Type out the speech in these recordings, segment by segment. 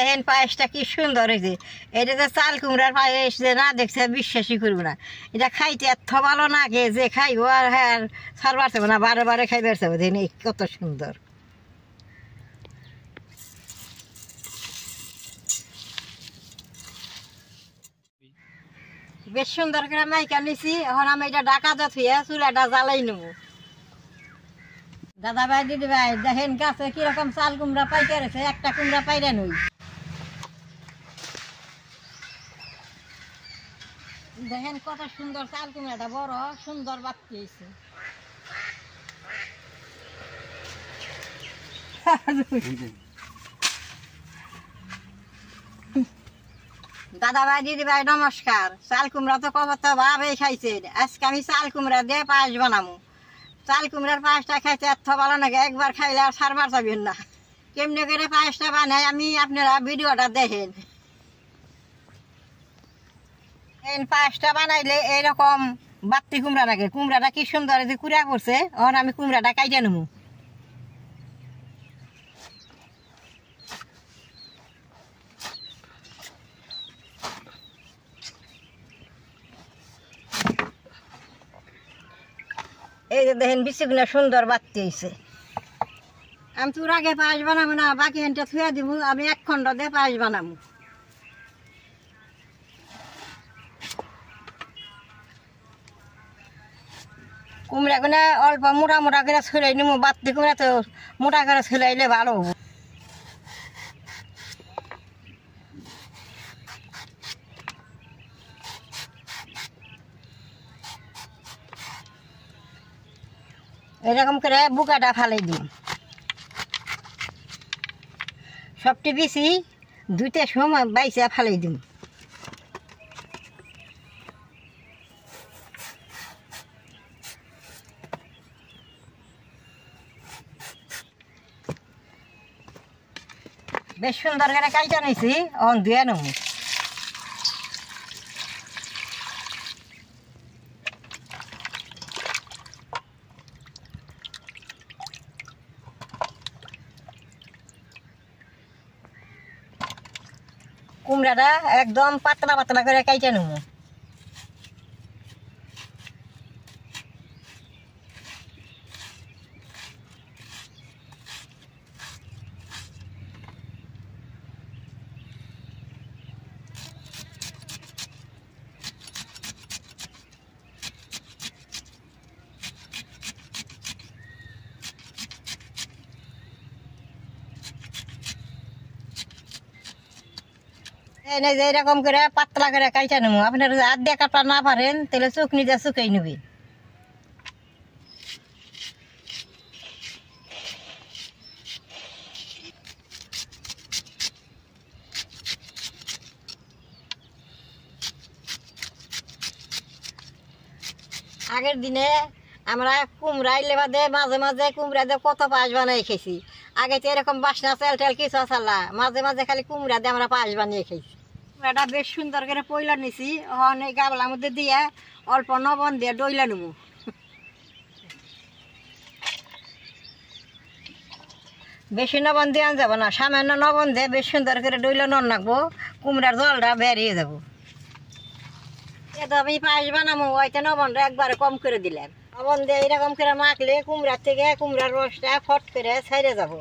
দেখেন পায়েসটা কি সুন্দর হয়েছে। এটা যে চাল কুমড়ার পায়েস যে না দেখছে বিশ্বাসই করবো না। এটা খাইতে এত ভালো না খেয়ে যে খাইবো আর হ্যাঁ সার বাড়তে না, বারে বারে খাই বেড়তে হবে। দেখেন কত সুন্দর। বেশ সুন্দর করে মাইকা নিছি। এখন আমি এটা ডাকা ধুয়ে চুলাটা জ্বালাই নেবো। দাদা ভাই দিদি ভাই দেখেন গাছে কিরকম চাল কুমড়া পাইতে রয়েছে, একটা কুমড়া পাইরে নই। দেখেন কত সুন্দর চাল কুমড়াটা বড় সুন্দর বাচ্চা হয়েছে। দাদা ভাই দিদি ভাই নমস্কার। চাল কুমড়া তো কত ভাবে খাইছেন, আজকে আমি চাল কুমড়া দিয়ে পায়েস বানাবো। চাল কুমড়ার পায়েসটা খাইতে এত ভালো লাগে, একবার খাইলে আর সারবার যাবেন না। কেমনি করে পায়েসটা বানাই আমি আপনারা ভিডিওটা দেখেন। এই পায়েসটা বানাইলে এইরকম বাত্তি কুমড়া লাগে। কুমড়াটা কি সুন্দর যে কুড়া করছে। এখন আমি কুমড়াটা কাইটে নেবো। এই যে দেখেন বিচিগুলো সুন্দর বাত্তি হয়েছে। আমি তোর আগে পায়েস বানাবো না, বাকি হেনটা থুয়া দিব। আমি এক খণ্ড দিয়ে পায়েস বানাবো। কুমড়াগুলো অল্প মোটা মোটা করে ছড়াই নেবো। বাত্তি কুমড়া তো মোটা করে ছড়াইলে ভালো হবো। এরকম করে বুকাটা ফালাই দিই। সবটি বেশি দুইটা সময় বাইসা ফালাই দিই। বেশ সুন্দর করে কাইটা নিয়েছি। অন ধুয়ে নেব। কুমড়াটা একদম পাতলা পাতলা করে কাইটা নেব। এরকম করে পাতলা করে কাইটা নেবো। আপনারা যদি হাত দিয়ে কাটা না পারেন তাহলে চুকনি দিয়ে শুকাই নেবে। আগের দিনে আমরা কুমড়া এলে বাদে মাঝে মাঝে কুমড়া দিয়ে কত পায়েস বানিয়ে খেয়েছি। আগে তো এরকম বাসনা তেল টেল কিছু চালা, মাঝে মাঝে খালি কুমড়া দিয়ে আমরা পায়েস বানিয়ে খেয়েছি। কুমড়াটা বেশ সুন্দর করে পয়লা নিছি। অনেক গাবলার মধ্যে দিয়ে অল্প লবণ দিয়ে ডইলা নেবো। বেশি লবণ দিয়ে আন যাবো না, সামান্য লবণ দিয়ে বেশ সুন্দর করে ডইলা নন রাখবো। কুমড়ার জলটা বেরিয়ে যাবো। এটা আমি পায়েস বানাবো, ওইটা লবণটা একবারে কম করে দিলেন। লবণ দিয়ে এরকম করে মাখলে কুমড়ার থেকে কুমড়ার রসটা ফট করে ছাইড়ে যাব।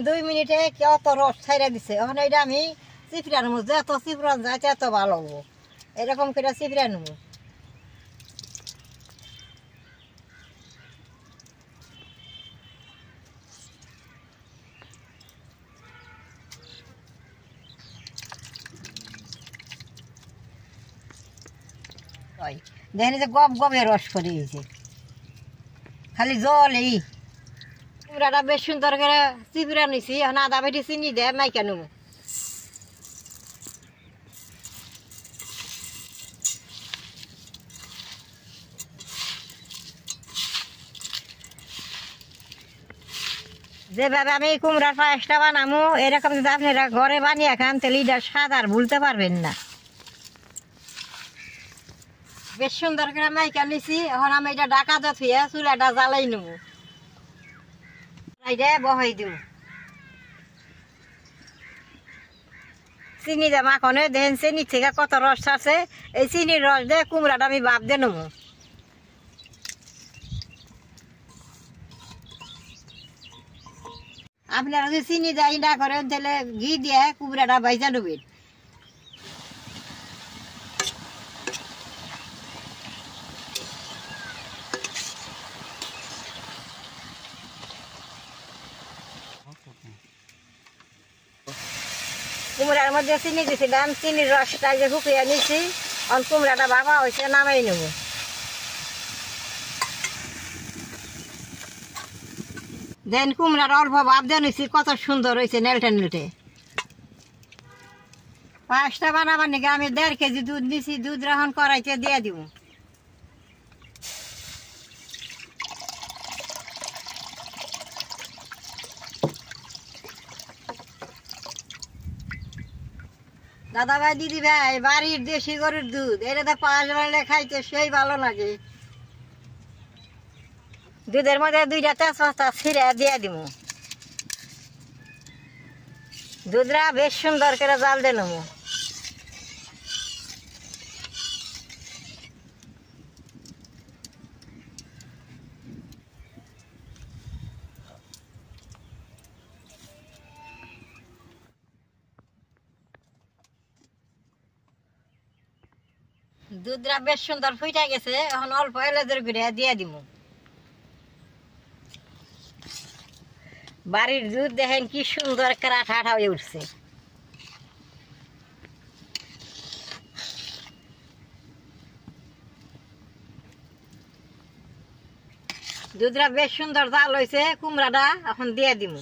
2 মিনিটে কত রস ছাইড়ে দিছে। এখন এটা আমি চিপড়া নেবো। যত চিপড়ান যায় তত ভালো হবো। এরকম করে চিপড়া নেবো। দেখেন যে গপ গপে রস করে দিয়েছে, খালি জল। এই কুমড়াটা বেশ সুন্দর করে চিপড়া নিছি। এখন আদা বেটি চিনি দিয়ে মাইকা নেবো। যেভাবে আমি কুমড়ার পায়েসটা বানাবো এরকম যদি আপনারা ঘরে বানিয়ে খান তাহলে এটা স্বাদ আর ভুলতে পারবেন না। বেশ সুন্দর করে মাইকা নিছি। এখন আমি এটা ডাকা ধুয়ে চুলাটা জ্বালাই নেব। এটা বহাই দিব চিনি দে মাখনে দেখেন চিনি থেকে কত রস আছে এই চিনির রস দিয়ে কুমড়াটা আমি ভাপ দিয়ে নেবো আপনারা যদি চিনি দেয় না করেন তাহলে ঘি দিয়ে কুমড়াটা ভাইজা নেবেন কুমড়ার মধ্যে চিনি দিয়েছিলাম চিনির রসটা যে শুকিয়ে নিচ্ছি আর কুমড়াটা ভাপা হয়েছে নামাই নেব দেন কুমড়াটা অল্প ভাপ দিয়ে নিচ্ছি কত সুন্দর হয়েছে নেলটে নেলটে পাঁচটা বানাবার নাকি আমি 1.5 কেজি দুধ নিছি দুধ রাখন কড়াইতে দিয়ে দিব দাদা ভাই দিদি ভাই বাড়ির দেশি গরুর দুধ এটা তো পাঁচ রাইলে খাইতে সেই ভালো লাগে দুধের মধ্যে 2টা তেজপাতা ছিঁড়ে দিয়ে দিব দুধরা বেশ সুন্দর করে জাল দিয়ে নেবো দুধরা বেশ সুন্দর ফুটে গেছে এখন অল্প এলাচের গুঁড়া দিয়ে দিব বাড়ির দুধ দেখেন কি সুন্দর কাঠা আঠা হয়ে উঠছে দুধরা বেশ সুন্দর জাল হয়েছে কুমড়াটা এখন দিয়ে দিব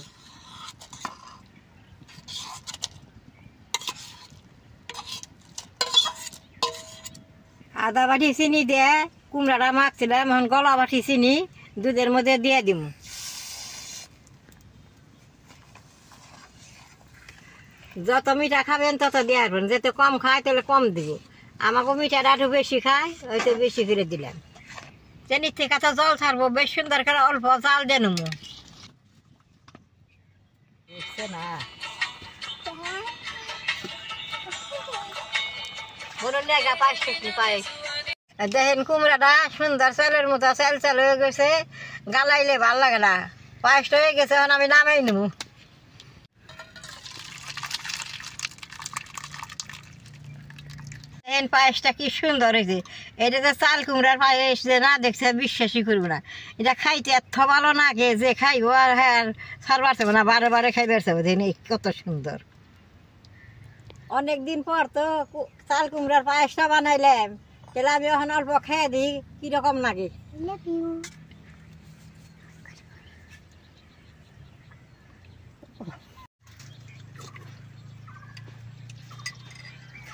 আধা বাটি চিনি দিয়ে কুমড়াটা মাখছিলাম এখন গলা বাটি চিনি দুধের মধ্যে দিয়ে দিব যত মিঠা খাবেন তত দিয়ে আসবেন যেতে কম খায় তাহলে কম দিব আমাকে মিঠাটা একটু বেশি খায় হয়তো বেশি করে দিলাম চিনির থেকে তো জল ছাড়বো বেশ সুন্দর করে অল্প জাল দিয়ে নেবো না দেখেন কুমড়াটা সুন্দর চালের মতো চাল চাল হয়ে গেছে গালাইলে ভাল লাগে না পায়েসটা হয়ে গেছে এখন আমি নামাই নেব দেখেন পায়েসটা কি সুন্দর হয়েছে এটা যে চাল কুমড়ার পায়েস যে না দেখছে বিশ্বাসই করবো না এটা খাইতে এত ভালো না গে যে খাইবো আর হ্যাঁ সার বাড়ছে না বারে বারে খাই বেড়ছে দেখেন কত সুন্দর অনেকদিন পর তো চাল কুমড়ার পায়েসটা বানাইলাম তাহলে আমি এখন অল্প খেয়ে দিই কিরকম লাগে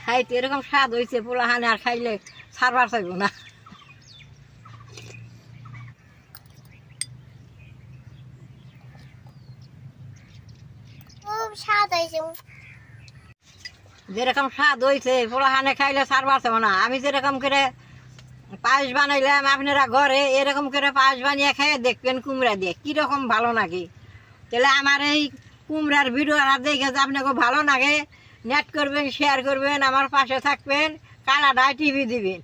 খাইতে এরকম স্বাদ হয়েছে পোলাহানে আর খাইলে সারবার চাইব না স্বাদ হয়েছে যেরকম স্বাদ হয়েছে পোলাহানে খাইলে সারবার চাইব না আমি যেরকম করে পায়েস বানাইলাম আপনারা ঘরে এরকম করে পায়েস বানিয়ে খেয়ে দেখবেন কুমড়া দিয়ে কিরকম ভালো লাগে তাহলে আমার এই কুমড়ার ভিডিওটা দেখে যে আপনাকে ভালো লাগে নেট করবেন শেয়ার করবেন আমার পাশে থাকবেন কানাডায় টিভি দিবেন।